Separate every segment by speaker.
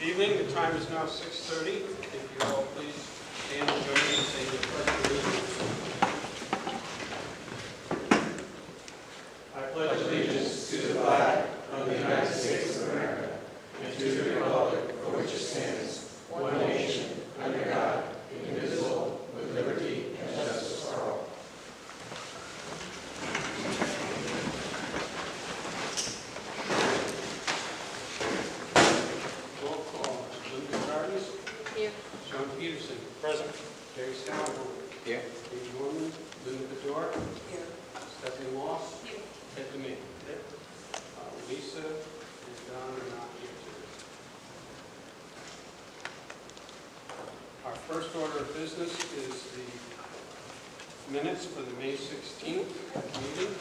Speaker 1: Evening, the time is now 6:30. If you all please stand and join me in saying the pledge of allegiance. I pledge allegiance to the flag of the United States of America and to the republic for which it stands, one nation, under God, indivisible, with liberty and justice for all. Peterson. Present. Jerry Scott. Here. Dave Norman. Linda Bedore. Here. Stephanie Moss. Here. Ted DeMay. Here. Lisa and Don are not here today. Our first order of business is the minutes for the May 16th meeting.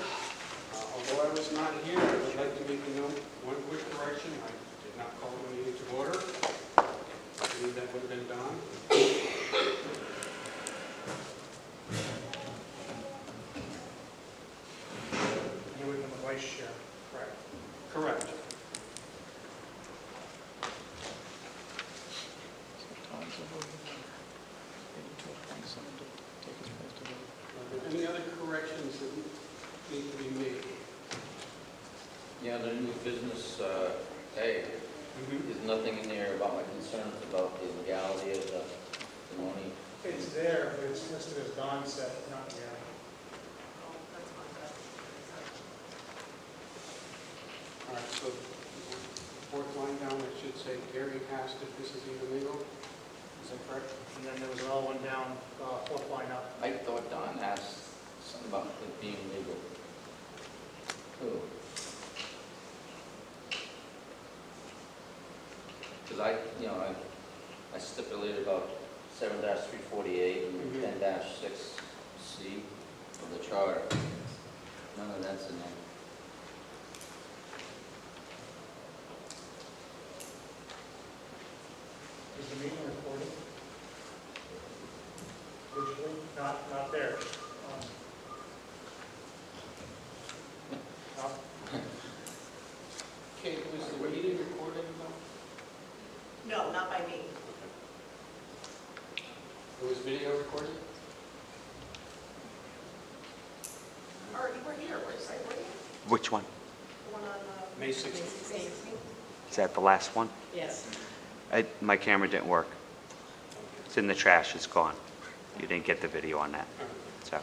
Speaker 1: Although I was not here, I would like to make a note, one quick correction. I did not call the meeting to order. I believe that would have been done.
Speaker 2: You were the vice chair, correct?
Speaker 1: Correct. Are there any other corrections that need to be made?
Speaker 3: Yeah, the new business, there's nothing in there about my concerns about the legality of the money.
Speaker 2: It's there, but it's listed as Don said, not Gary.
Speaker 1: All right, so fourth line down, it should say Gary asked if this is even legal. Is that correct?
Speaker 2: And then there was another one down, fourth line up.
Speaker 3: I thought Don asked something about it being legal. Who? Because I stipulated about 7-348 and 10-6C of the charter. None of that's in there.
Speaker 2: Is the meeting recorded? Digitally? Not there. No?
Speaker 1: Kate, was the meeting recorded though?
Speaker 4: No, not by me.
Speaker 1: It was video recorded?
Speaker 4: Or you were here, were you?
Speaker 5: Which one?
Speaker 4: The one on
Speaker 1: May 16th.
Speaker 4: 16th?
Speaker 5: Is that the last one?
Speaker 4: Yes.
Speaker 5: My camera didn't work. It's in the trash, it's gone. You didn't get the video on that. Sorry.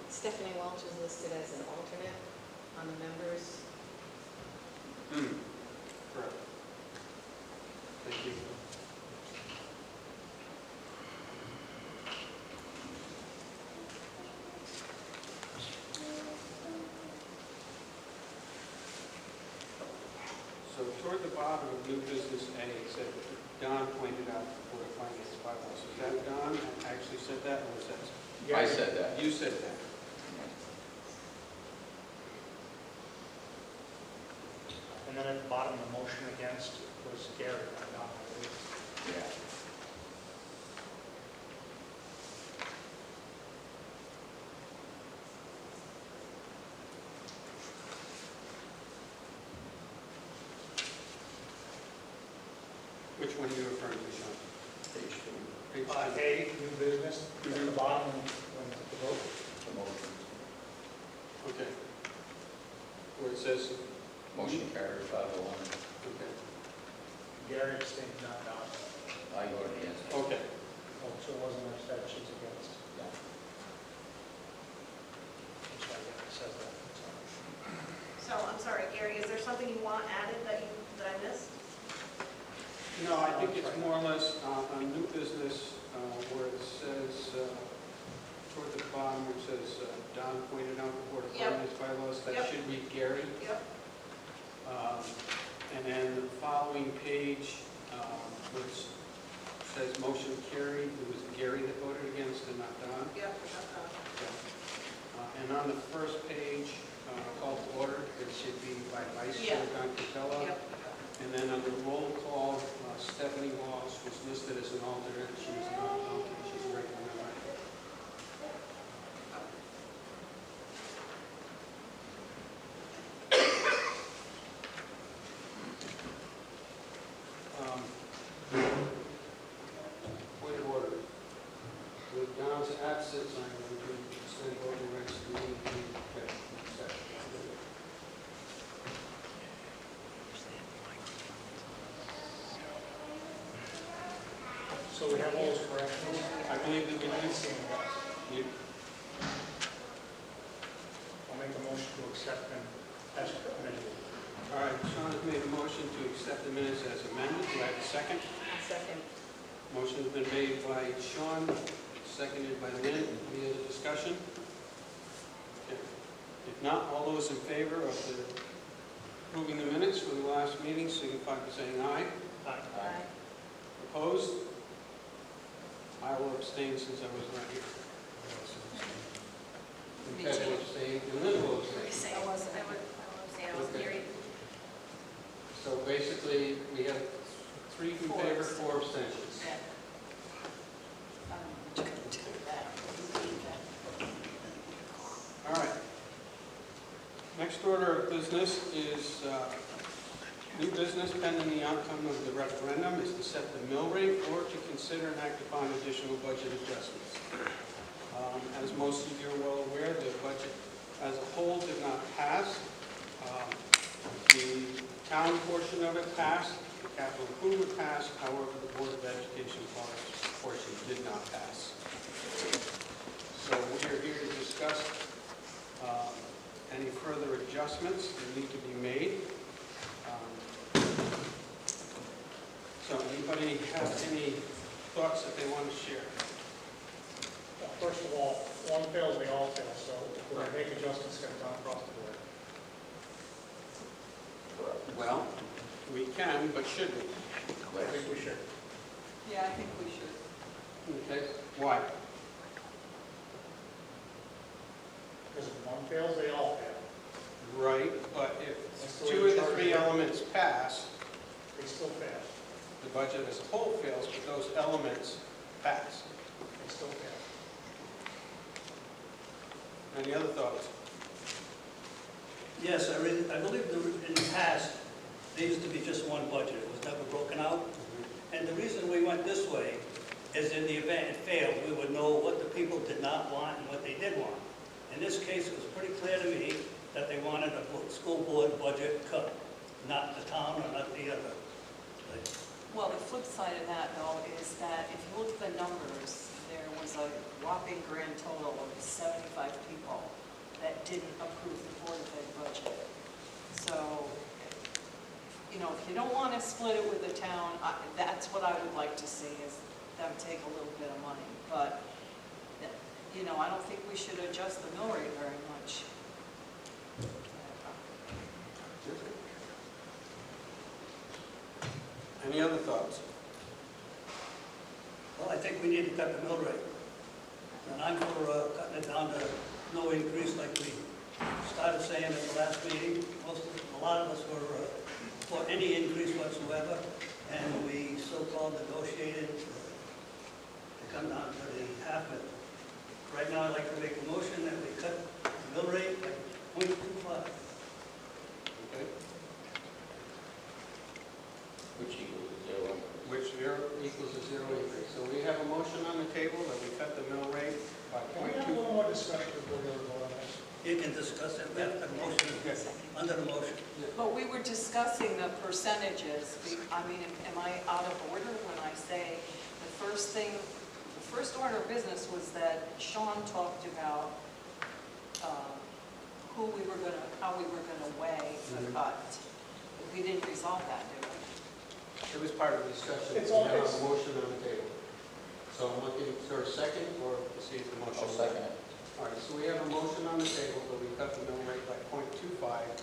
Speaker 4: Stephanie Welch is listed as an alternate on the members.
Speaker 1: Correct. Thank you. So toward the bottom of new business A, it said, Don pointed out the Board of Finance bylaws. Is that Don that actually said that, or was that?
Speaker 3: I said that.
Speaker 1: You said that.
Speaker 2: And then at the bottom, the motion against was Gary, not Don.
Speaker 3: Yeah.
Speaker 1: Which one are you referring to, Sean?
Speaker 3: Page 2.
Speaker 1: Page
Speaker 2: A, new business, at the bottom, when the vote.
Speaker 3: The motion.
Speaker 1: Okay. Where it says,
Speaker 3: Motion carried 501.
Speaker 1: okay.
Speaker 2: Gary abstained, not Don.
Speaker 3: I voted against it.
Speaker 1: Okay.
Speaker 2: Oh, so it wasn't much that she's against.
Speaker 3: Yeah.
Speaker 2: That's why it says that.
Speaker 4: So I'm sorry, Gary, is there something you want added that I missed?
Speaker 1: No, I think it's more or less on new business where it says, toward the bottom, where it says, Don pointed out the Board of
Speaker 4: Yep.
Speaker 1: Finance bylaws, that
Speaker 4: Yep.
Speaker 1: should be Gary.
Speaker 4: Yep.
Speaker 1: And then the following page, which says motion carried, it was Gary that voted against and not Don.
Speaker 4: Yep.
Speaker 1: And on the first page, call to order, it should be by Vice Chair Don Capella.
Speaker 4: Yep.
Speaker 1: And then under roll call, Stephanie Moss was listed as an alternate. She is not an alternate, she's a regular member. Point of order. With Don's absence, I'm going to extend voting rights to the session.
Speaker 2: So we have all those corrections.
Speaker 1: I believe that we
Speaker 2: I
Speaker 1: did
Speaker 2: didn't see
Speaker 1: see.
Speaker 2: them, guys. I'll make a motion to accept them as amended.
Speaker 1: All right, Sean has made a motion to accept the minutes as amended. Do I have a second?
Speaker 4: Second.
Speaker 1: Motion's been made by Sean, seconded by Lynn. Any other discussion? Okay. If not, all those in favor of approving the minutes for the last meeting signify by saying aye.
Speaker 4: Aye.
Speaker 1: Opposed? I will abstain since I was not here.
Speaker 4: Me
Speaker 1: Ted
Speaker 4: too.
Speaker 1: will abstain, and Lynn will abstain.
Speaker 6: I was
Speaker 1: Okay. So basically, we have 3 in favor, 4 abstentions. All right. Next order of business is new business pending the outcome of the referendum is to set the mill rate or to consider and act upon additional budget adjustments. As most of you are well aware, the budget as a whole did not pass. The town portion of it passed, the capital improvement passed, however, the Board of Education portion did not pass. So we are here to discuss any further adjustments that need to be made. So anybody have any thoughts that they want to share?
Speaker 2: Well, first of all, one fails, they all fail, so we're going to make adjustments get done across the board.
Speaker 1: Well, we can, but should we?
Speaker 2: I think we should.
Speaker 6: Yeah, I think we should.
Speaker 1: Okay, why?
Speaker 2: Because if one fails, they all fail.
Speaker 1: Right, but if
Speaker 2: That's the way
Speaker 1: 2
Speaker 2: the
Speaker 1: of the
Speaker 2: charter
Speaker 1: 3
Speaker 2: is.
Speaker 1: elements pass,
Speaker 2: They still fail.
Speaker 1: the budget as a whole fails, but those elements pass.
Speaker 2: They still fail.
Speaker 1: Any other thoughts?
Speaker 7: Yes, I believe in the past, there used to be just one budget. It was never broken out. And the reason we went this way is in the event it failed, we would know what the people did not want and what they did want. In this case, it was pretty clear to me that they wanted a school board budget cut, not the town or not the other.
Speaker 6: Well, the flip side of that, though, is that if you look at the numbers, there was a whopping grand total of 75 people that didn't approve the Board of Ed budget. So, you know, if you don't want to split it with the town, that's what I would like to see, is them take a little bit of money. But, you know, I don't think we should adjust the mill rate very much.
Speaker 1: Any other thoughts?
Speaker 7: Well, I think we need to cut the mill rate. And I'm for cutting it down to no increase like we started saying at the last meeting. A lot of us were for any increase whatsoever, and we so-called negotiated to come down to the half mill. Right now, I'd like to make a motion that we cut the mill rate by 0.25.
Speaker 1: Okay.
Speaker 3: Which equals 0.
Speaker 1: Which equals a 0 increase. So we have a motion on the table that we cut the mill rate by
Speaker 2: Can we have a
Speaker 1: 0.2.
Speaker 2: little more discussion before we go to vote on this?
Speaker 7: You can discuss it after the motion is under the motion.
Speaker 6: But we were discussing the percentages. I mean, am I out of order when I say the first thing, the first order of business was that Sean talked about how we were gonna weigh the cut. We didn't resolve that, did we?
Speaker 1: It was part of the discussion.
Speaker 2: It's
Speaker 1: We
Speaker 2: all-
Speaker 1: have a
Speaker 2: it's-
Speaker 1: motion on the table. So I'm looking for a second or to see if the motion.
Speaker 3: I'll second it.
Speaker 1: All right, so we have a motion on the table that we cut the mill rate by 0.25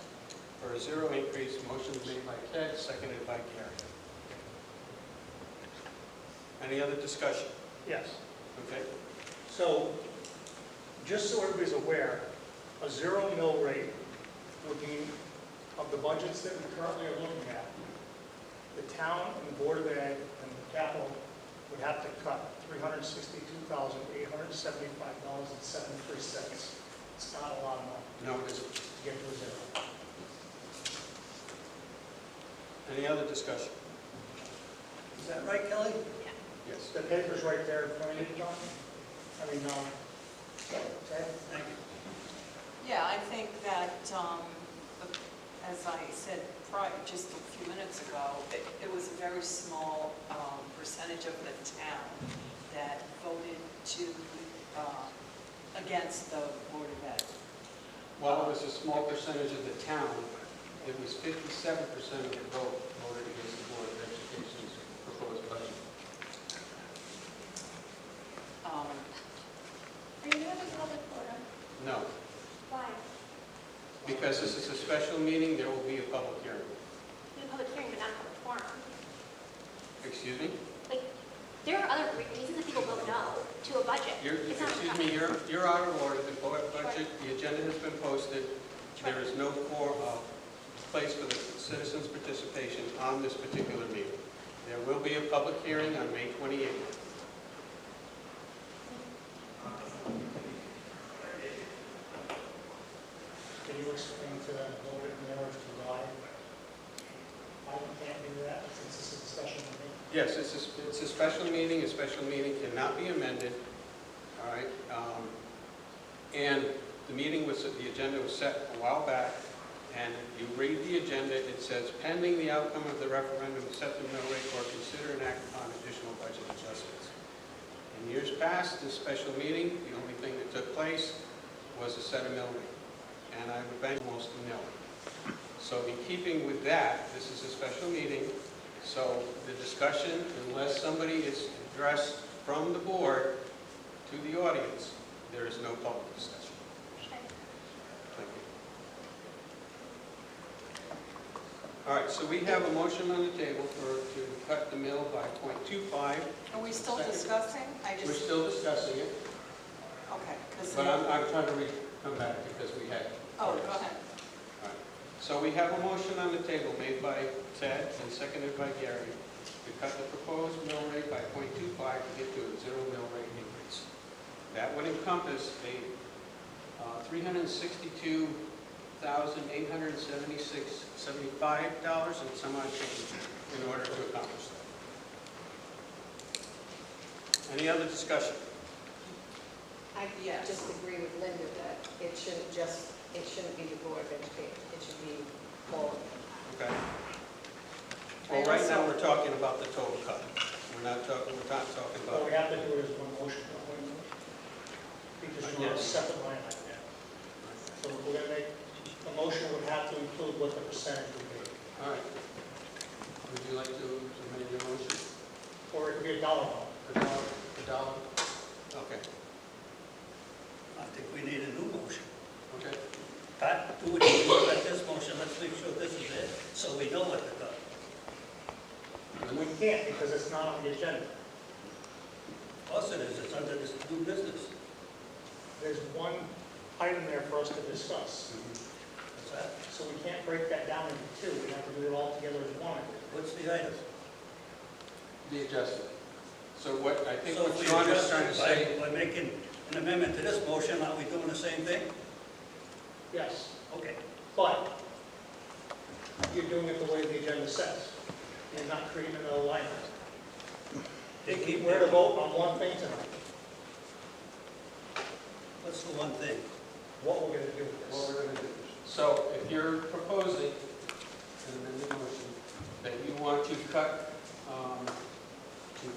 Speaker 1: for a 0 increase. Motion made by Ted, seconded by Gary. Any other discussion?
Speaker 2: Yes.
Speaker 1: Okay.
Speaker 2: So, just so everybody's aware, a 0 mill rate would mean, of the budgets that we currently are looking at, the town and the Board of Ed and the capital would have to cut $362,875.73. It's not a lot of money
Speaker 1: No, it isn't.
Speaker 2: to get to a zero.
Speaker 1: Any other discussion?
Speaker 7: Is that right, Kelly?
Speaker 1: Yes.
Speaker 2: The paper's right there in front of you, John. Okay?
Speaker 7: Thank you.
Speaker 6: Yeah, I think that, as I said prior, just a few minutes ago, it was a very small percentage of the town that voted to, against the Board of Ed.
Speaker 1: While it was a small percentage of the town, it was 57% of the vote voted against the Board of Education's proposed budget.
Speaker 6: Um,
Speaker 8: Are you having public forum?
Speaker 1: No,
Speaker 8: Why?
Speaker 1: because this is a special meeting, there will be a public hearing.
Speaker 8: In a public hearing, but not a public forum.
Speaker 1: Excuse me?
Speaker 8: Like, there are other reasons that people vote no to a budget. It's not
Speaker 1: Excuse me, you're out of order. The budget, the agenda has been posted. There is no place for the citizens' participation on this particular meeting. There will be a public hearing on May 28th.
Speaker 2: Can you explain to them a little bit more as to why we can't do that since this is a special meeting?
Speaker 1: Yes, it's a special meeting. A special meeting cannot be amended. All right. And the meeting was, the agenda was set a while back. And if you read the agenda, it says pending the outcome of the referendum, set the mill rate or consider and act upon additional budget adjustments. In years past, this special meeting, the only thing that took place was a set of mill rate. And I would bank almost nil. So in keeping with that, this is a special meeting. So the discussion, unless somebody is addressed from the board to the audience, there is no public discussion. Thank you. All right, so we have a motion on the table to cut the mill by 0.25.
Speaker 6: Are we still
Speaker 1: Second.
Speaker 6: discussing?
Speaker 1: We're still discussing it,
Speaker 6: Okay. 'Cause
Speaker 1: but I'm trying to come back because we had.
Speaker 6: Oh, go ahead.
Speaker 1: All right. So we have a motion on the table made by Ted and seconded by Gary to cut the proposed mill rate by 0.25 to get to a zero mill rate increase. That would encompass a $362,875 and some odd change in order to accomplish that. Any other discussion?
Speaker 4: I
Speaker 6: Yes.
Speaker 4: just agree with Linda that it shouldn't be the Board of Education, it should be all of them.
Speaker 1: Okay.
Speaker 6: I
Speaker 1: Well, right now,
Speaker 6: also-
Speaker 1: we're talking about the total cut. We're not talking
Speaker 2: What
Speaker 1: about,
Speaker 2: we have to do is one motion, because you're a separate line like that. So we're going to make, the motion would have to include what the percentage would be.
Speaker 1: all right. Would you like to make your motion?
Speaker 2: Or it could be a dollar amount.
Speaker 1: A dollar? Okay,
Speaker 7: I think we need a new motion.
Speaker 1: okay.
Speaker 7: Pat, do what you do at this motion, let's make sure this is it, so we know what to cut.
Speaker 2: We can't because it's not on the agenda.
Speaker 7: Plus it is, it's under this new business.
Speaker 2: There's one item there for us to discuss.
Speaker 7: What's that?
Speaker 2: So we can't break that down into two. We have to do it all together as one.
Speaker 7: What's the item?
Speaker 1: The adjustment. So what, I think
Speaker 7: So
Speaker 1: what
Speaker 7: if we
Speaker 1: John is
Speaker 7: adjust
Speaker 1: trying to
Speaker 7: it
Speaker 1: say,
Speaker 7: by making an amendment to this motion, are we doing the same thing?
Speaker 2: Yes,
Speaker 7: Okay.
Speaker 2: but you're doing it the way the agenda says. You're not creating another line item.
Speaker 7: They keep
Speaker 2: We're to vote on one thing tonight,
Speaker 7: What's the one thing?
Speaker 2: what we're going to do with
Speaker 1: what
Speaker 2: this.
Speaker 1: we're going to do. So if you're proposing, and then the motion, that you want to cut to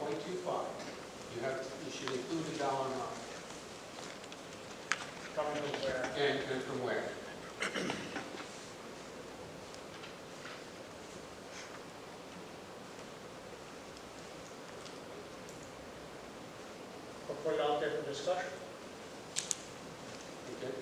Speaker 1: 0.25, you should include the dollar amount.
Speaker 2: Coming from where?
Speaker 1: And from where?
Speaker 2: We'll put it out there for discussion.
Speaker 1: Okay.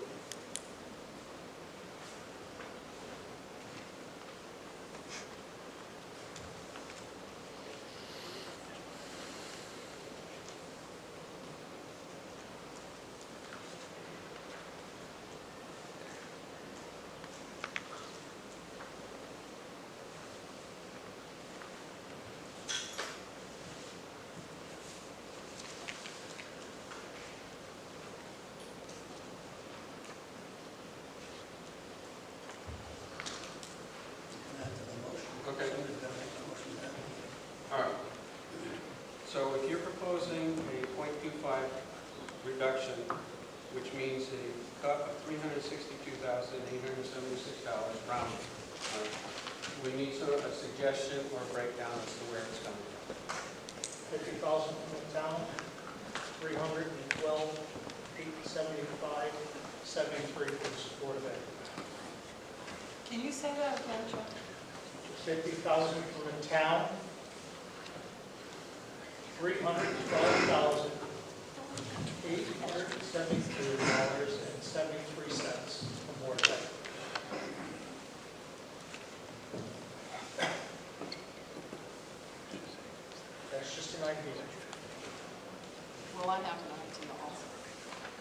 Speaker 1: cut of $362,876 rounded. We need a suggestion or breakdown as to where it's coming from.
Speaker 2: 50,000 from the town, 312, 875, 73 for the Board of Ed.
Speaker 6: Can you say that again, John?
Speaker 2: 50,000 from the town, 312,872.73 from Board of Ed. That's just an idea.
Speaker 6: Well, I have an idea also.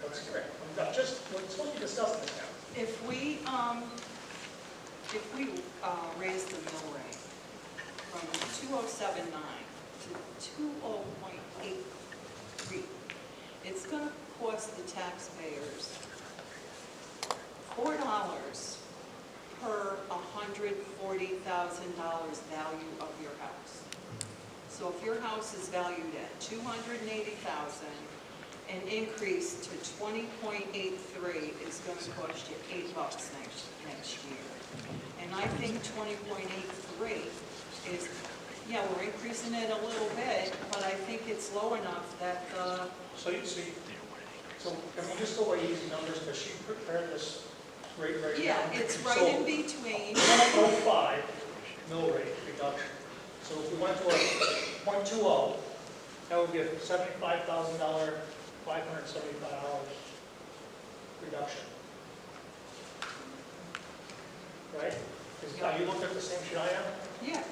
Speaker 2: That's correct. Just, it's what we discussed this now.
Speaker 6: If we raise the mill rate from 2.079 to 2.083, it's going to cost the taxpayers $4 per $140,000 value of your house. So if your house is valued at $280,000, an increase to 20.83 is going to cost you $8 next year. And I think 20.83 is, yeah, we're increasing it a little bit, but I think it's low enough that
Speaker 2: So you see, so can we just go by easy numbers, because she prepared this rate right now?
Speaker 6: yeah, it's right
Speaker 2: So,
Speaker 6: in between.
Speaker 2: 1.05 mill rate reduction. So if we went to a 0.20, that would be a $75,000, $575 reduction. Right? Are you looking at the same sheet I am?
Speaker 6: Yeah.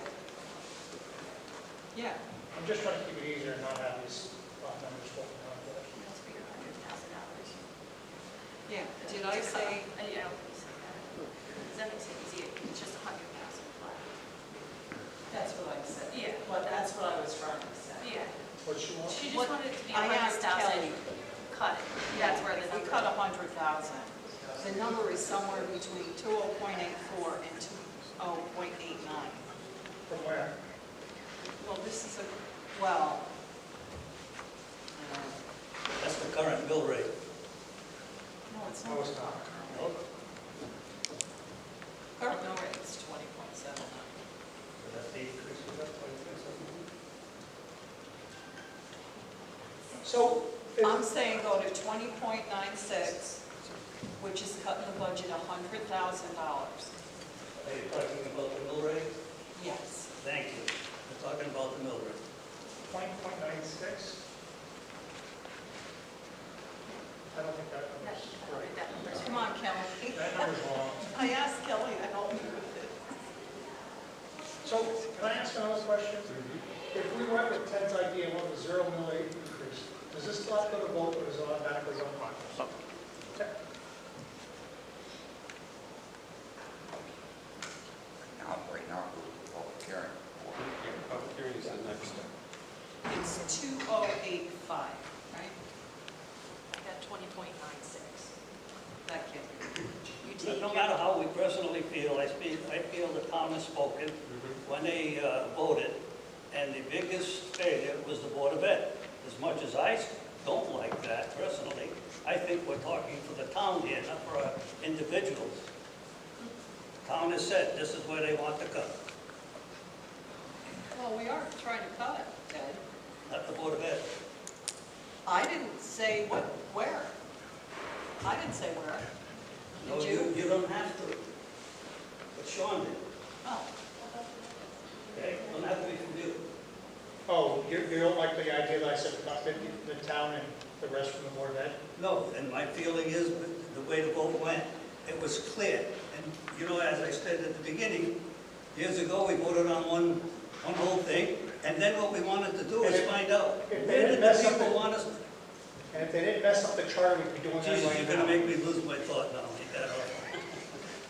Speaker 6: Yeah.
Speaker 2: I'm just trying to keep it easier and not have these numbers floating around.
Speaker 8: That's for your $100,000.
Speaker 6: Yeah. Did I say?
Speaker 8: Yeah, I don't think you said that. Because that makes it easier, it's just $100,000 flat.
Speaker 6: That's what I said.
Speaker 8: Yeah.
Speaker 6: But that's what I was trying to say.
Speaker 8: Yeah.
Speaker 2: What you want?
Speaker 8: She just
Speaker 6: What-
Speaker 8: wanted it to be
Speaker 6: I asked
Speaker 8: 100,000
Speaker 6: Kelly.
Speaker 8: cut. That's where the
Speaker 6: If we
Speaker 8: number.
Speaker 6: cut 100,000, the number is somewhere between 20.84 and 20.89.
Speaker 2: From where?
Speaker 6: Well, this is well,
Speaker 7: That's the current mill rate.
Speaker 6: no, it's
Speaker 2: No,
Speaker 6: not.
Speaker 2: it's not.
Speaker 7: No?
Speaker 6: Current mill rate is 20.79.
Speaker 2: That's the increase, is that 20%? So,
Speaker 6: I'm saying go to 20.96, which is cutting the budget $100,000.
Speaker 7: Are you talking about the mill rate?
Speaker 6: Yes.
Speaker 7: Thank you. We're talking about the mill rate.
Speaker 2: 20.96? I don't think that number's right.
Speaker 8: That number's
Speaker 6: Come on, Kelly.
Speaker 2: That number's wrong.
Speaker 6: I asked Kelly to help me with it.
Speaker 2: So, can I ask another question? If we went with Ted's idea of a 0 mill rate increase, does this still have to go to vote, or does it automatically go on? Okay.
Speaker 9: Right now, we're public hearing.
Speaker 1: Yeah, public hearing is the next step.
Speaker 6: It's 2085, right?
Speaker 8: I got 20.96.
Speaker 6: That can't be.
Speaker 8: You take
Speaker 7: No
Speaker 8: your-
Speaker 7: matter how we personally feel, I feel the town has spoken when they voted, and the biggest failure was the Board of Ed. As much as I don't like that personally, I think we're talking for the town here, not for individuals. Town has said this is where they want to cut,
Speaker 6: Well, we aren't trying to cut it, Ted.
Speaker 7: not the Board of Ed.
Speaker 6: I didn't say where. I didn't say where.
Speaker 7: No,
Speaker 6: Did you?
Speaker 7: you don't have to. But Sean did,
Speaker 6: Oh,
Speaker 7: okay? Don't have to be from you.
Speaker 2: Oh, you don't like the idea that I said about 50 from the town and the rest from the Board of Ed?
Speaker 7: No, and my feeling is the way the vote went, it was clear. And, you know, as I said at the beginning, years ago, we voted on one whole thing, and then what we wanted to do is find out,
Speaker 2: if they
Speaker 7: where
Speaker 2: didn't
Speaker 7: did the
Speaker 2: mess up
Speaker 7: people
Speaker 2: the-
Speaker 7: want us?
Speaker 2: And if they didn't mess up the charter, we'd be doing that
Speaker 7: Jesus,
Speaker 2: right
Speaker 7: you're
Speaker 2: now.
Speaker 7: gonna make me lose my thought now, take that off.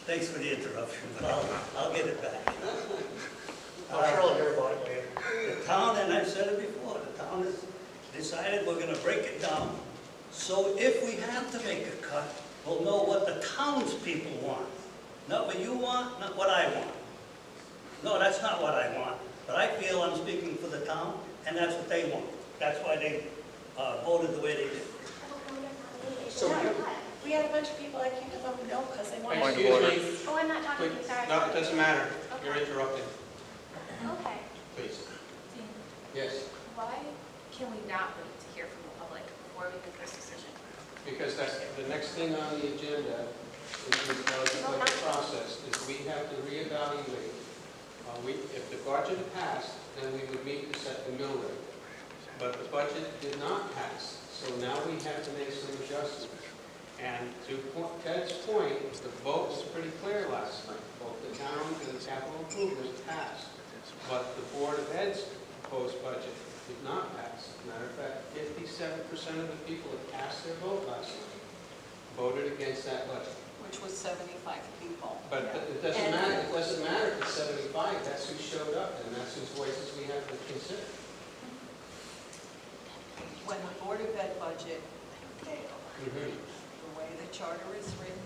Speaker 7: Thanks for the interruption, but I'll get it back.
Speaker 2: I'm sure I'll hear about it later.
Speaker 7: The town, and I've said it before, the town has decided we're gonna break it down. So if we have to make a cut, we'll know what the townspeople want. Not what you want, not what I want. No, that's not what I want. But I feel I'm speaking for the town, and that's what they want. That's why they voted the way they did.
Speaker 2: So
Speaker 8: It's not
Speaker 2: you-
Speaker 8: cut.
Speaker 10: We had a bunch of people that came to vote no because they wanted
Speaker 5: Point
Speaker 10: to.
Speaker 5: of order.
Speaker 1: Excuse me.
Speaker 8: Oh, I'm not talking to you, sorry.
Speaker 1: No, it doesn't matter. You're interrupting,
Speaker 8: Okay.
Speaker 1: please.
Speaker 11: Dean,
Speaker 1: Yes,
Speaker 11: why can we not wait to hear from the public before we make this decision?
Speaker 1: because that's the next thing on the agenda in the budget process is we have to reevaluate. If the budget passed, then we would meet to set the mill rate. But the budget did not pass, so now we have to make some adjustments. And to Ted's point, the vote was pretty clear last night. Both the town and the capital improvements passed. But the Board of Ed's proposed budget did not pass. Matter of fact, 57% of the people that cast their vote last night voted against that budget.
Speaker 6: Which was 75 people.
Speaker 1: But it doesn't matter, if it's 75, that's who showed up, and that's whose voices we have to consider.
Speaker 6: When the Board of Ed budget failed,
Speaker 1: Mm-hmm.
Speaker 6: the way the charter is written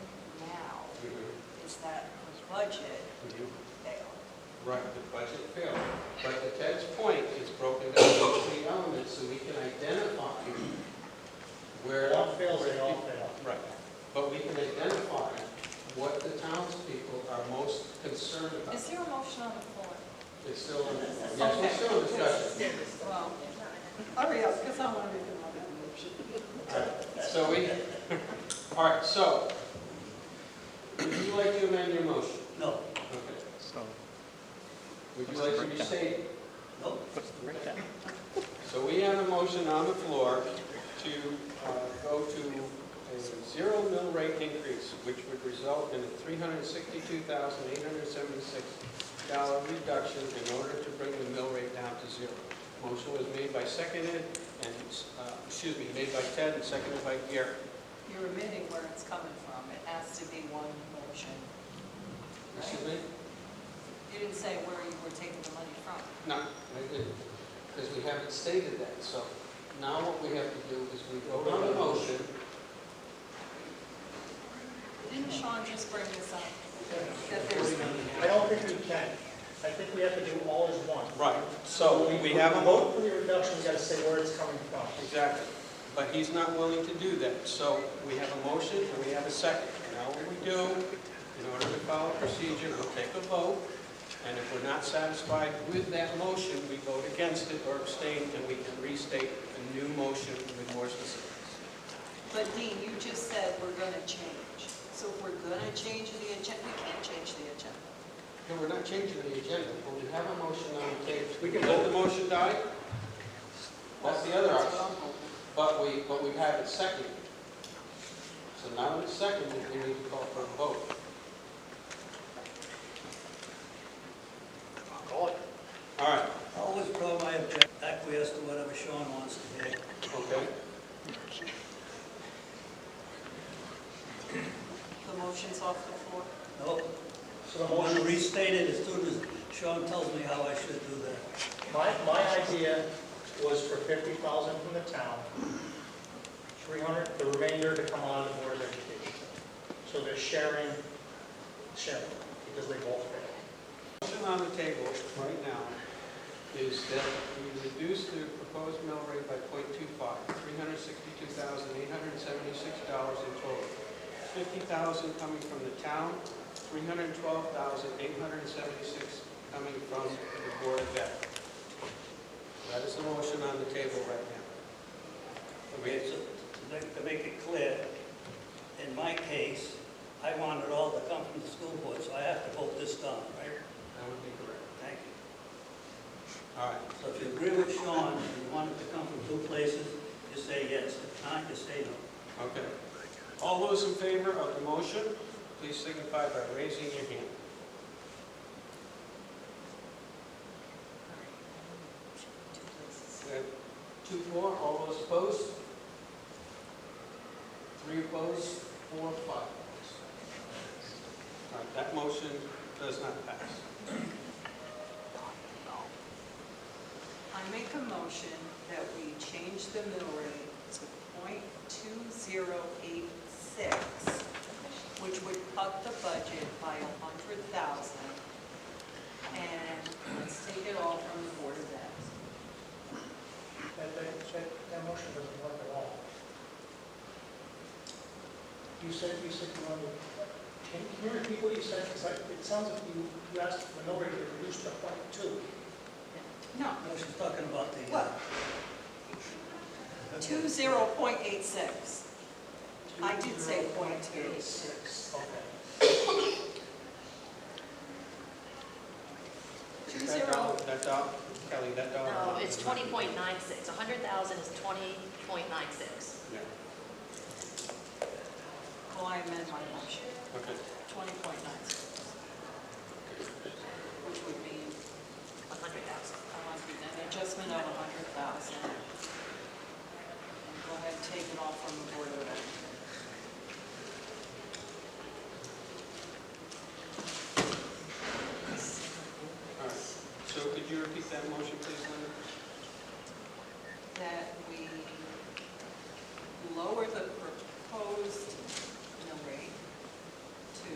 Speaker 6: now
Speaker 1: Mm-hmm.
Speaker 6: is that the budget
Speaker 1: Mm-hmm.
Speaker 6: failed.
Speaker 1: Right, the budget failed. But to Ted's point, it's broken down into 3 elements so we can identify where.
Speaker 2: One fails, they all fail.
Speaker 1: Right. But we can identify what the townspeople are most concerned about.
Speaker 6: Is there a motion on the floor?
Speaker 1: It's still, yes, it's still in discussion.
Speaker 6: Well, hurry up, because I want to make another motion.
Speaker 1: So all right, so, would you like to amend your motion?
Speaker 7: No,
Speaker 1: Okay. Would you like to restate?
Speaker 7: no.
Speaker 1: So we have a motion on the floor to go to a 0 mill rate increase, which would result in a $362,876 reduction in order to bring the mill rate down to 0. Motion was made by made by Ted and seconded by Gary.
Speaker 6: You're omitting where it's coming from. It has to be one motion.
Speaker 1: Excuse me?
Speaker 6: You didn't say where you were taking the money from.
Speaker 1: No, I didn't, because we haven't stated that. So now what we have to do is we vote on the motion.
Speaker 6: Didn't Sean just bring this up? That there's,
Speaker 2: I don't think we can. I think we have to do all as one.
Speaker 1: Right. So we have a
Speaker 2: vote for the reduction, we got to say where it's coming from.
Speaker 1: Exactly. But he's not willing to do that. So we have a motion and we have a second. Now what we do, in order to follow procedure, we'll take a vote. And if we're not satisfied with that motion, we vote against it or abstain, and we can restate a new motion with more specifics.
Speaker 6: but Dean, you just said we're going to change. So if we're going to change the agenda, we can't change the agenda.
Speaker 1: No, we're not changing the agenda, but we have a motion on the table.
Speaker 2: We can
Speaker 1: let
Speaker 2: vote.
Speaker 1: the motion die. That's the other option. But we've had it seconded. So now that it's seconded, we need to call for a vote.
Speaker 2: Call it.
Speaker 1: All right.
Speaker 7: I'll withdraw my objection, acquiesce to whatever Sean wants to hear.
Speaker 1: Okay.
Speaker 6: The motion's off the floor.
Speaker 7: No,
Speaker 2: So the
Speaker 7: I want to
Speaker 2: motion,
Speaker 7: restate it as soon as Sean tells me how I should do that.
Speaker 2: my idea was for 50,000 from the town, 300, the remainder to come out of the Board of Education. So they're sharing, because they both fail.
Speaker 1: The motion on the table right now is that we reduce the proposed mill rate by 0.25, $362,876 in total. 50,000 coming from the town, 312,876 coming from the Board of Ed. That is the motion on the table right now.
Speaker 7: Okay, so to make it clear, in my case, I wanted all to come from the school board, so I have to vote this down, right?
Speaker 1: That would be correct.
Speaker 7: Thank you.
Speaker 1: All right.
Speaker 7: So if you agree with Sean, and you want it to come from 2 places, you say yes. If not, you say no.
Speaker 1: Okay. All those in favor of the motion, please signify by raising your hand. Okay. 2, 4, all those opposed? 3 opposed, 4, 5 opposed. All right, that motion does not pass.
Speaker 6: I make a motion that we change the mill rate to .2086, which would cut the budget by $100,000, and let's take it all from the Board of Ed.
Speaker 2: That motion doesn't work at all. You said you wanted, can you repeat what you said? Because it sounds like you asked for the mill rate to be reduced to 0.2.
Speaker 6: No,
Speaker 7: No, she's talking about the,
Speaker 6: what? 20.86. I did say 0.2.
Speaker 2: 6, okay.
Speaker 1: That dollar, Kelly, that dollar.
Speaker 12: No, it's 20.96. 100,000 is 20.96.
Speaker 1: Yeah,
Speaker 6: Well, I amend my motion,
Speaker 1: okay.
Speaker 6: 20.96, which would be
Speaker 12: 100,000.
Speaker 6: an adjustment of 100,000. Go ahead and take it off from the Board of Ed.
Speaker 1: All right, so could you repeat that motion, please, Linda?
Speaker 6: That we lower the proposed mill rate to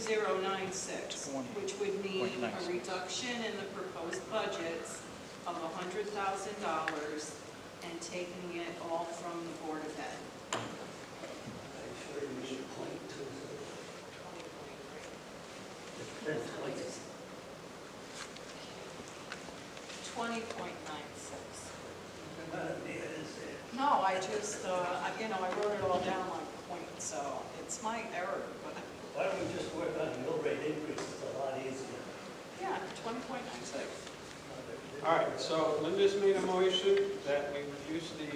Speaker 6: 0.2096, which would mean a reduction in the proposed budgets of $100,000 and taking it all from the Board of Ed.
Speaker 7: I'm sure you mean point two. That's like,
Speaker 6: 20.96.
Speaker 7: I didn't say it.
Speaker 6: No, I just, I wrote it all down like point, so it's my error, but,
Speaker 7: Why don't we just work on mill rate increase? It's a lot easier.
Speaker 6: yeah, 20.96.
Speaker 1: All right, so Linda's made a motion that we reduce the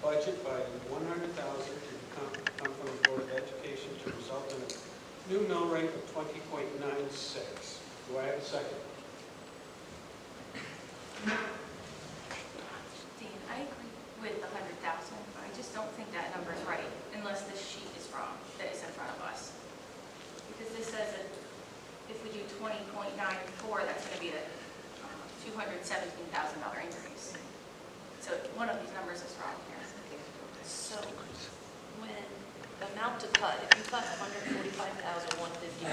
Speaker 1: budget by 100,000 to come from the Board of Education to result in a new mill rate of 20.96. Do I have a second?
Speaker 11: Dean, I agree with the 100,000, but I just don't think that number's right unless this sheet is wrong that is in front of us. Because this says that if we do 20.94, that's going to be a $217,000 increase. So one of these numbers is wrong here.
Speaker 12: So when the amount to cut, if you cut 145,150,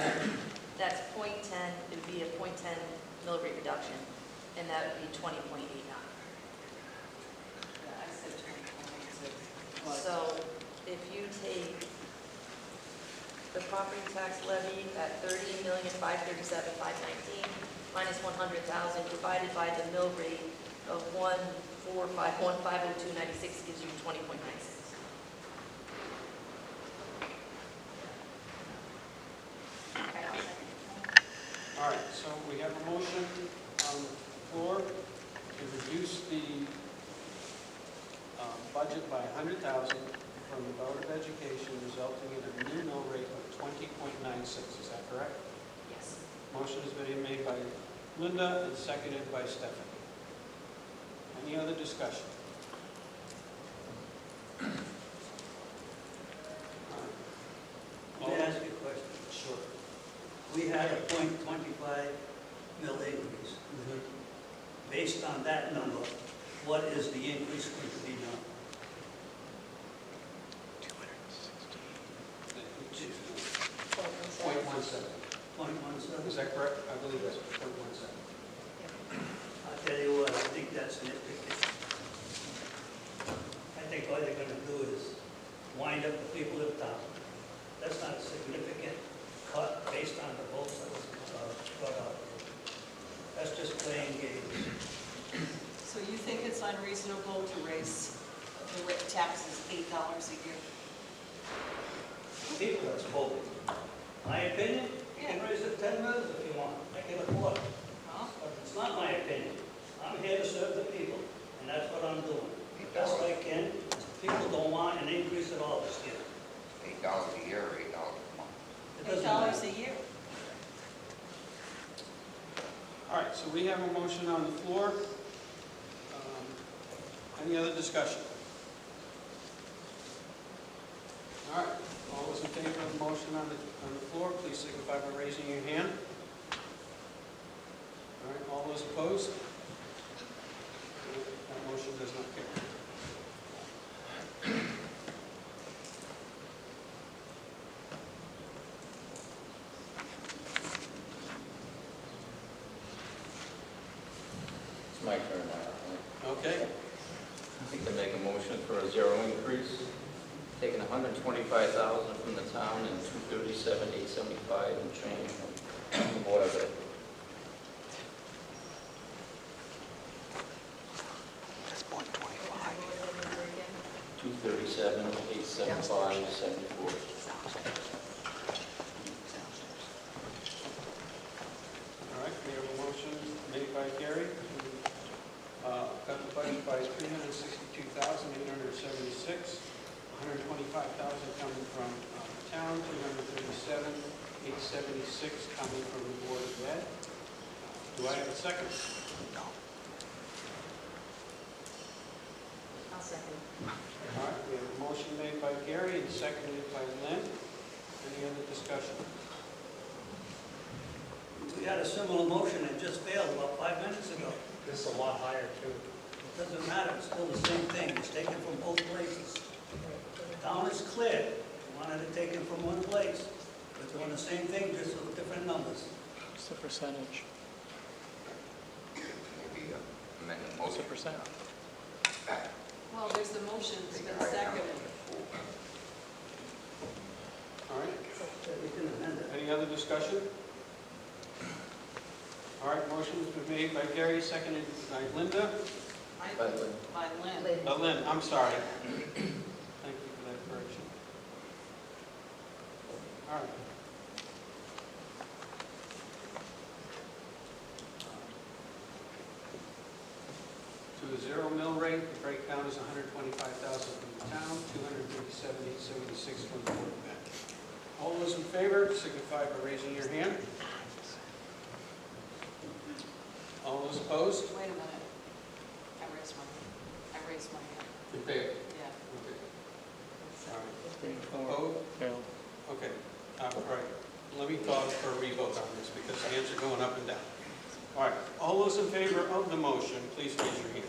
Speaker 12: that's 0.10, it would be a 0.10 mill rate reduction, and that would be 20.89.
Speaker 6: Yeah, I said 20.96.
Speaker 12: So if you take the property tax levy at 30,537,519 minus 100,000 divided by the mill rate of 1,451,502.96 gives you 20.96.
Speaker 11: Okay, I'll second.
Speaker 1: All right, so we have a motion on the floor to reduce the budget by 100,000 from the Board of Education, resulting in a new mill rate of 20.96. Is that correct?
Speaker 12: Yes.
Speaker 1: Motion has been made by Linda and seconded by Stephanie. Any other discussion?
Speaker 7: Let me ask you a question.
Speaker 1: Sure.
Speaker 7: We had a 0.25 mill increase. Based on that number, what is the increase going to be now?
Speaker 1: 0.17.
Speaker 7: 0.17?
Speaker 1: Is that correct? I believe that's 0.17.
Speaker 7: I'll tell you what, I think that's nitpicking. I think all they're going to do is wind up the people of town. That's not a significant cut based on the votes that was brought out. That's just playing games.
Speaker 6: So you think it's unreasonable to raise the taxes $8 a year?
Speaker 7: People that's voting. My opinion, you can raise it 10 mils if you want. I can afford it.
Speaker 6: Huh?
Speaker 7: But it's not my opinion. I'm here to serve the people, and that's what I'm doing. Best I can. People don't want an increase at all this year.
Speaker 9: $8 a year, or $8 a month.
Speaker 7: It doesn't
Speaker 6: $8
Speaker 7: matter.
Speaker 6: a year.
Speaker 1: All right, so we have a motion on the floor. Any other discussion? All right, all those in favor of the motion on the floor, please signify by raising your hand. All right, all those opposed? That motion does not carry.
Speaker 3: It's my $125,000 from the town and $237,875 and change from the Board of Ed.
Speaker 5: That's 125.
Speaker 3: 237,875, 74.
Speaker 1: All right, we have a motion made by Gary to cut the budget by $362,876, $125,000 coming from the town, $237,876 coming from the Board of Ed. Do I have a second?
Speaker 5: No.
Speaker 4: I'll second.
Speaker 1: All right, we have a motion made by Gary and seconded by Lynn. Any other discussion?
Speaker 7: We had a similar motion that just failed about 5 minutes ago.
Speaker 2: This is a lot higher too.
Speaker 7: It doesn't matter, it's still the same thing, it's taken from both places. Town is clear, you wanted it taken from one place. We're doing the same thing, just with different numbers.
Speaker 2: What's the percentage?
Speaker 9: Maybe amend the
Speaker 2: What's the
Speaker 9: motion.
Speaker 2: percent?
Speaker 6: Well, there's the motion, it's been seconded.
Speaker 1: All right,
Speaker 7: You can amend it.
Speaker 1: any other discussion? All right, motion's been made by Gary, seconded by Linda.
Speaker 3: By Lynn.
Speaker 6: By Lynn.
Speaker 1: Lynn, I'm sorry. Thank you for that correction. All right. To a zero mill rate, the breakdown is $125,000 from the town, $237,876 from the Board of Ed. All those in favor signify by raising your hand. All those opposed?
Speaker 6: Wait a minute. I raised my hand.
Speaker 1: In favor?
Speaker 6: Yeah.
Speaker 1: Okay. All right. Opposed?
Speaker 2: Failed.
Speaker 1: Okay, all right. Let me call for a revote on this because the hands are going up and down. All right, all those in favor of the motion, please raise your hand.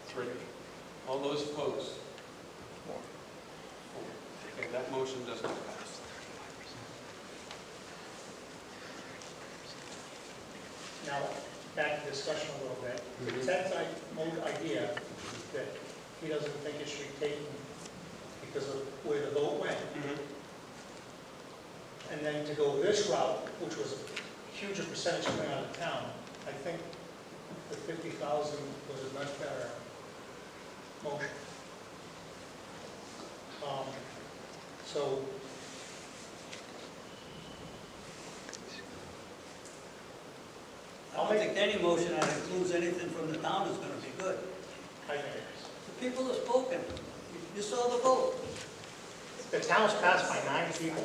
Speaker 1: 3. All those opposed? 4. Okay, that motion does not pass.
Speaker 2: Now, back to discussion a little bit. Ted's idea that he doesn't think it should be taken because of where the vote went. And then to go this route, which was a huger percentage coming out of town, I think the 50,000 was a much better motion. So
Speaker 7: I don't think any motion that includes anything from the town is going to be good.
Speaker 2: I think it is.
Speaker 7: The people have spoken. You saw the vote.
Speaker 2: The town's passed by 9 people.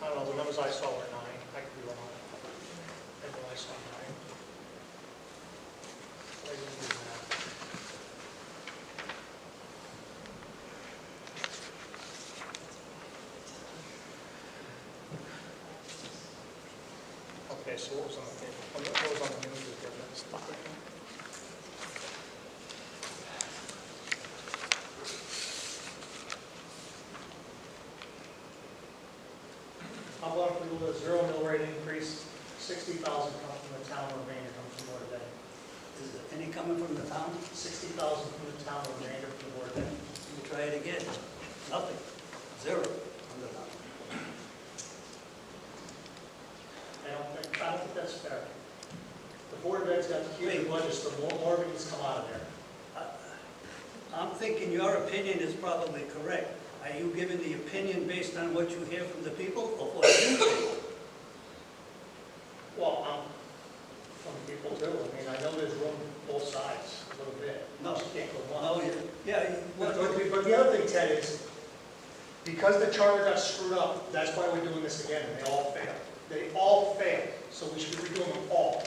Speaker 2: I don't know, the numbers I saw were 9. I could be wrong. I think I saw 9. I didn't do that. Okay, so what was on the table? What was on the news? How about if we do a zero mill rate increase, 60,000 comes from the town, remainder comes from Board of Ed.
Speaker 7: Is there any coming from the town?
Speaker 2: 60,000 from the town, remainder from the Board of Ed.
Speaker 7: You try it again. Nothing. 0 from the town.
Speaker 2: I don't think that's fair. The Board of Ed's got huge budgets, the more of it needs to come out of there.
Speaker 7: I'm thinking your opinion is probably correct. Are you giving the opinion based on what you hear from the people or what you think?
Speaker 2: Well, from people too. I mean, I know there's room both sides a little bit.
Speaker 7: No.
Speaker 2: You can't go one.
Speaker 7: No,
Speaker 2: But the other thing, Ted, is because the charter got screwed up, that's why we're doing this again, and they all failed. They all failed, so we should be doing them all,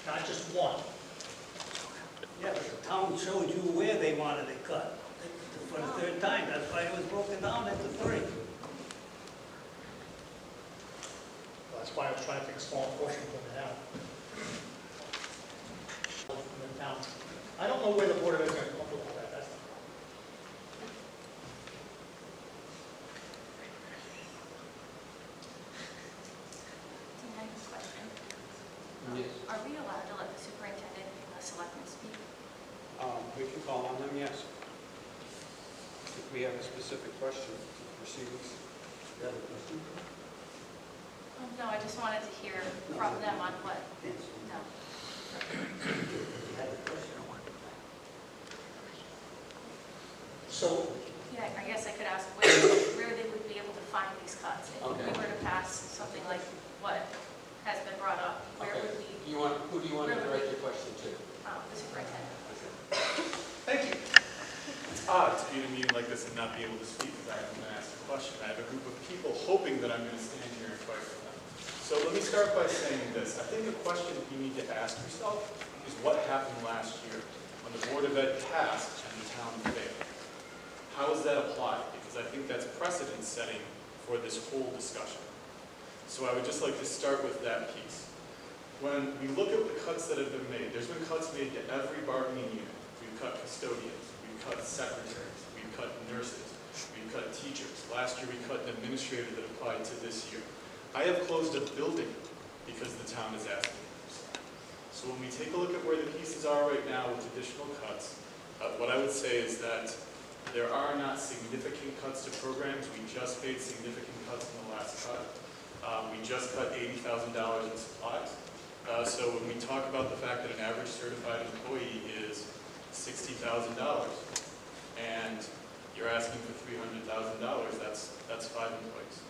Speaker 2: not just one.
Speaker 7: Yeah, but the town showed you where they wanted it cut for the 3rd time. That's why it was broken down into 3.
Speaker 2: That's why I was trying to take a small portion from the town. From the town. I don't know where the Board of Ed is going to come up with all that. That's the problem.
Speaker 11: Can I ask a question?
Speaker 3: Yes.
Speaker 11: Are we allowed to let the superintendent and the selectmen speak?
Speaker 1: We can call on them, yes. we have a specific question to proceedings.
Speaker 7: You have a question?
Speaker 11: No, I just wanted to hear from them on what,
Speaker 7: Yes.
Speaker 11: no.
Speaker 7: You had a question?
Speaker 2: So,
Speaker 11: Yeah, I guess I could ask where they would be able to find these cuts. If we were to pass something like what has been brought up, where
Speaker 1: Okay.
Speaker 11: would we,
Speaker 1: Who do you want to direct your question to?
Speaker 11: the superintendent?
Speaker 2: thank you.
Speaker 13: It's odd to be in a meeting like this and not be able to speak because I'm going to ask a question. I have a group of people hoping that I'm going to stand here and fight for them. So let me start by saying this. I think the question you need to ask yourself is what happened last year when the Board of Ed passed and the town failed. How is that applied? Because I think that's precedent setting for this whole discussion. So I would just like to start with that piece. When we look at the cuts that have been made, there's been cuts made to every bargaining unit. We've cut custodians, we've cut secretaries, we've cut nurses, we've cut teachers. Last year we cut an administrator that applied to this year. I have closed a building because the town is asking for so. So when we take a look at where the pieces are right now with additional cuts, what I would say is that there are not significant cuts to programs. We just made significant cuts in the last cut. We just cut $80,000 in supplies. So when we talk about the fact that an average certified employee is $60,000 and you're asking for $300,000, that's 5 employees.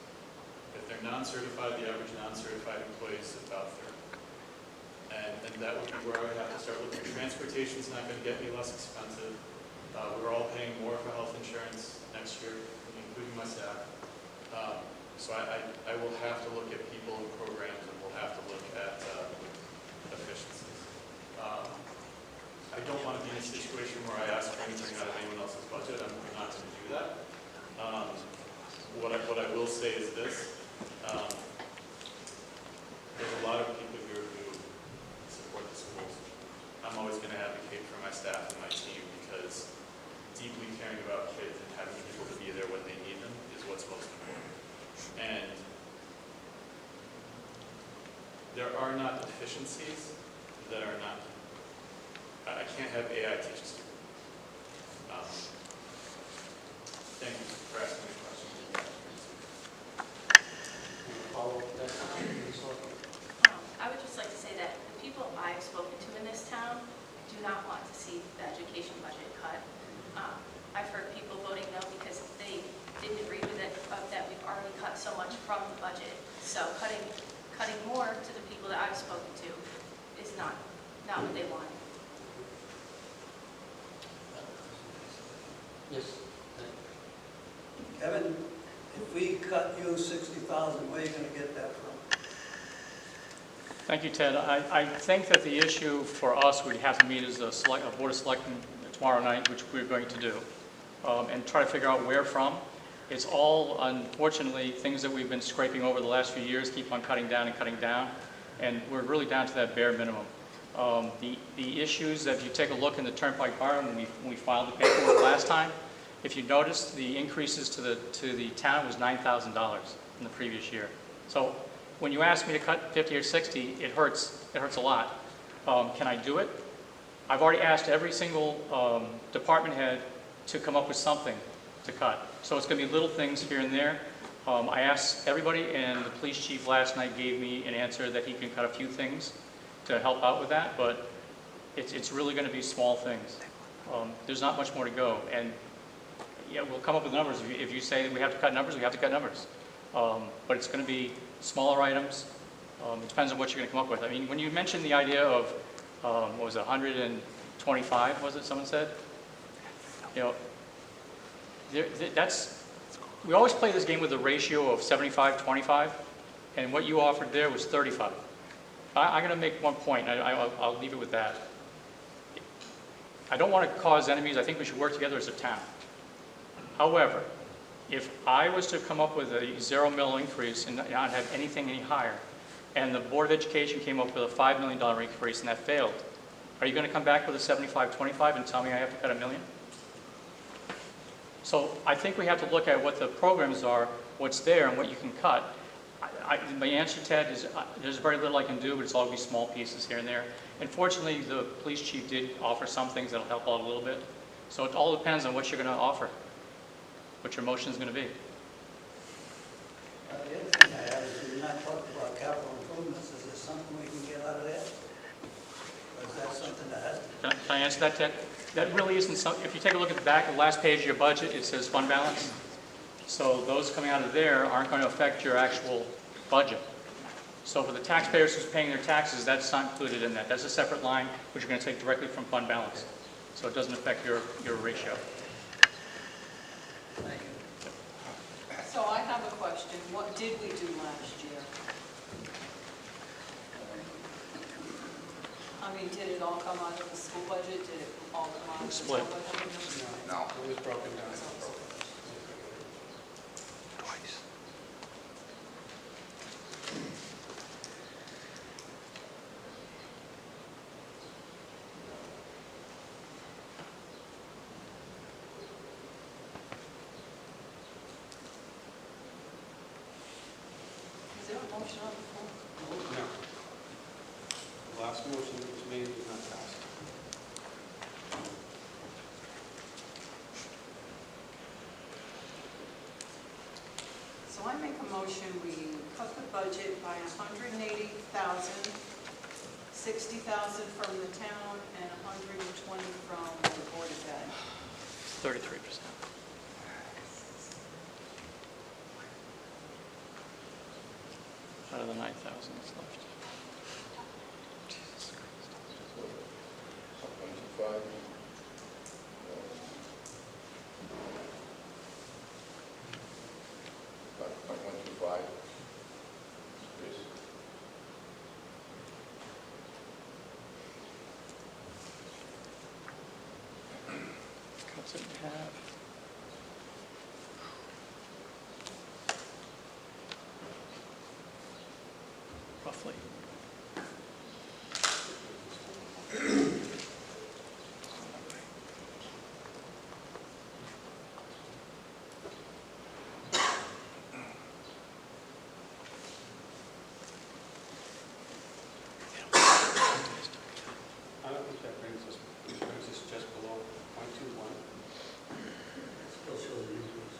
Speaker 13: If they're non-certified, the average non-certified employee is about 30. And that would be where I would have to start looking. Transportation's not going to get any less expensive. We're all paying more for health insurance next year, including my staff. So I will have to look at people and programs, and we'll have to look at efficiencies. I don't want to be in a situation where I ask for anything out of anyone else's budget. I'm not going to do that. What I will say is this. There's a lot of people here who support the schools. I'm always going to advocate for my staff and my team because deeply caring about kids and having people to be there when they need them is what's most important. And there are not efficiencies that are not, I can't have AI teach a student. Thank you for asking me a question.
Speaker 1: Follow up that?
Speaker 11: I would just like to say that the people I've spoken to in this town do not want to see the education budget cut. I've heard people voting no because they didn't agree with it, that we've already cut so much from the budget. So cutting more to the people that I've spoken to is not what they want.
Speaker 1: Yes.
Speaker 7: Kevin, if we cut you 60,000, where are you going to get that from?
Speaker 2: thank you, Ted. I think that the issue for us, we'd have to meet as a Board of Selectmen tomorrow night, which we're going to do, and try to figure out where from. It's all, unfortunately, things that we've been scraping over the last few years, keep on cutting down, and we're really down to that bare minimum. The issues, that if you take a look in the Turnpike Bar, when we filed the paperwork last time, if you notice, the increases to the town was $9,000 in the previous year. So when you ask me to cut 50 or 60, it hurts a lot. Can I do it? I've already asked every single department head to come up with something to cut. So it's going to be little things here and there. I asked everybody, and the police chief last night gave me an answer that he can cut a few things to help out with that, but it's really going to be small things. There's not much more to go, and yeah, we'll come up with numbers. If you say that we have to cut numbers, we have to cut numbers. But it's going to be smaller items. It depends on what you're going to come up with. I mean, when you mentioned the idea of, what was it, 125, was it someone said? You know, we always play this game with a ratio of 75-25, and what you offered there was 35. I'm going to make one point, and I'll leave it with that. I don't want to cause enemies. I think we should work together as a town. However, if I was to come up with a 0 mil increase and not have anything any higher, and the Board of Education came up with a $5 million increase and that failed, are you going to come back with a 75-25 and tell me I have to cut $1 million? So I think we have to look at what the programs are, what's there, and what you can cut. My answer, Ted, is there's very little I can do, but it's all going to be small pieces here and there. And fortunately, the police chief did offer some things that will help out a little bit. So it all depends on what you're going to offer.
Speaker 14: what your motion is going to be.
Speaker 7: The other thing I have is we're not talking about capital improvements. Is there something we can get out of that? Or is that something that has to?
Speaker 14: Can I answer that, Ted? That really isn't some, if you take a look at the back of the last page of your budget, it says fund balance. So those coming out of there aren't going to affect your actual budget. So for the taxpayers who's paying their taxes, that's not included in that. That's a separate line, which you're going to take directly from fund balance. So it doesn't affect your ratio.
Speaker 7: Thank you.
Speaker 6: So I have a question. What did we do last year? I mean, did it all come out of the school budget? Did it all come out of the school
Speaker 14: Split.
Speaker 6: budget?
Speaker 9: No.
Speaker 1: It was broken down.
Speaker 6: Is there a motion on the floor?
Speaker 1: No. The last motion that was made did not pass.
Speaker 6: So I make a motion, we cut the budget by 180,000, 60,000 from the town, and 120 from the Board of Ed.
Speaker 14: 33%. Out of the 9,000 that's left. Cuts it in half. Roughly.
Speaker 1: I don't think that brings us just below 0.21.
Speaker 7: Still shows an increase.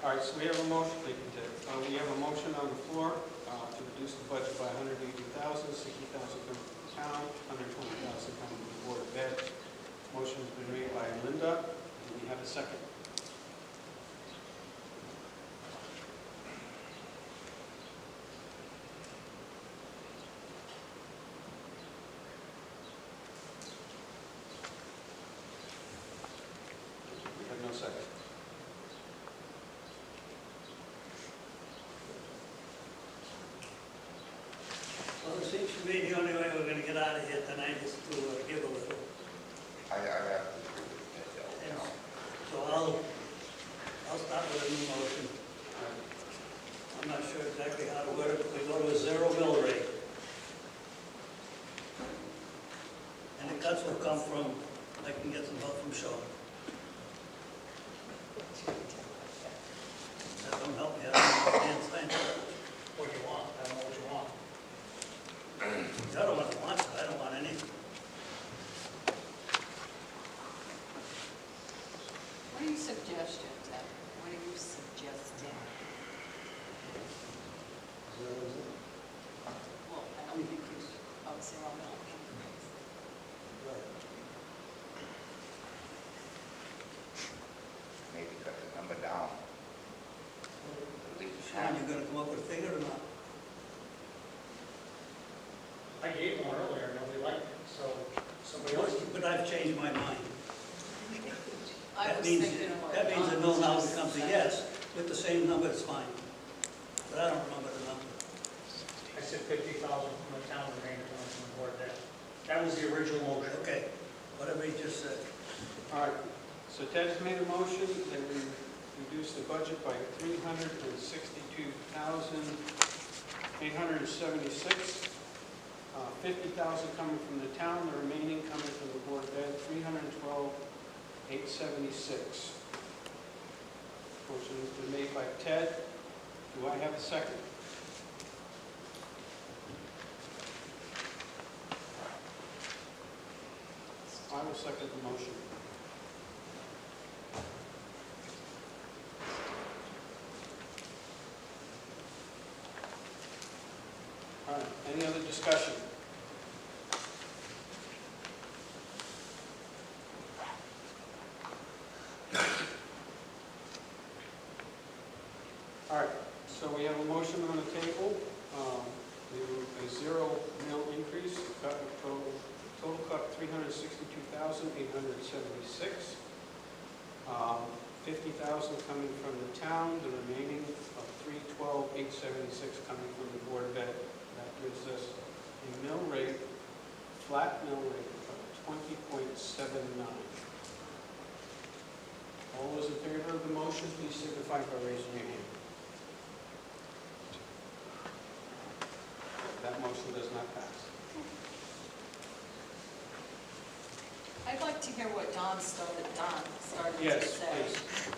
Speaker 1: All right, so we have a motion, we have a motion on the floor to reduce the budget by 180,000, 60,000 from the town, 120,000 from the Board of Ed. Motion's been made by Linda. Do we have a second? We have no second.
Speaker 7: Well, it seems to me the only way we're going to get out of here tonight is to give a little.
Speaker 9: I have to agree with that, though, you know.
Speaker 7: So I'll start with a new motion. I'm not sure exactly how to word it, but we go to a zero mill rate. And the cuts will come from, I can get some help from Sean. That don't help me, I don't understand that.
Speaker 2: What do you want? I don't know what you want.
Speaker 7: I don't want to watch it, I don't want anything.
Speaker 6: What are you suggesting, Ted? What are you suggesting? Well, I don't think you, I would say, well, no.
Speaker 9: Maybe cut the number down. At least
Speaker 7: Sean, you gonna come up with a figure or not?
Speaker 2: I gave one earlier, nobody liked it, so somebody else.
Speaker 7: But I've changed my mind.
Speaker 6: I
Speaker 7: That
Speaker 6: was
Speaker 7: means,
Speaker 6: thinking of
Speaker 7: that means a no now becomes a yes. With the same number, it's fine. But I don't remember the number.
Speaker 2: I said 50,000 from the town, the remainder coming from the Board of Ed. That was the original motion.
Speaker 7: Okay, whatever he just said.
Speaker 1: All right, so Ted's made a motion that we reduce the budget by $362,876. 50,000 coming from the town, the remaining coming from the Board of Ed, $312,876. Motion has been made by Ted. Do I have a second? I will second the motion. Any other discussion? All right, so we have a motion on the table, a 0 mil increase, total cut 362,876. 50,000 coming from the town, the remaining of 312,876 coming from the Board of Ed. That gives us a mill rate, flat mill rate of 20.79. All those in favor of the motion, please signify by raising your hand. That motion does not pass.
Speaker 6: I'd like to hear what Don started to
Speaker 1: Yes,
Speaker 6: say.
Speaker 1: please.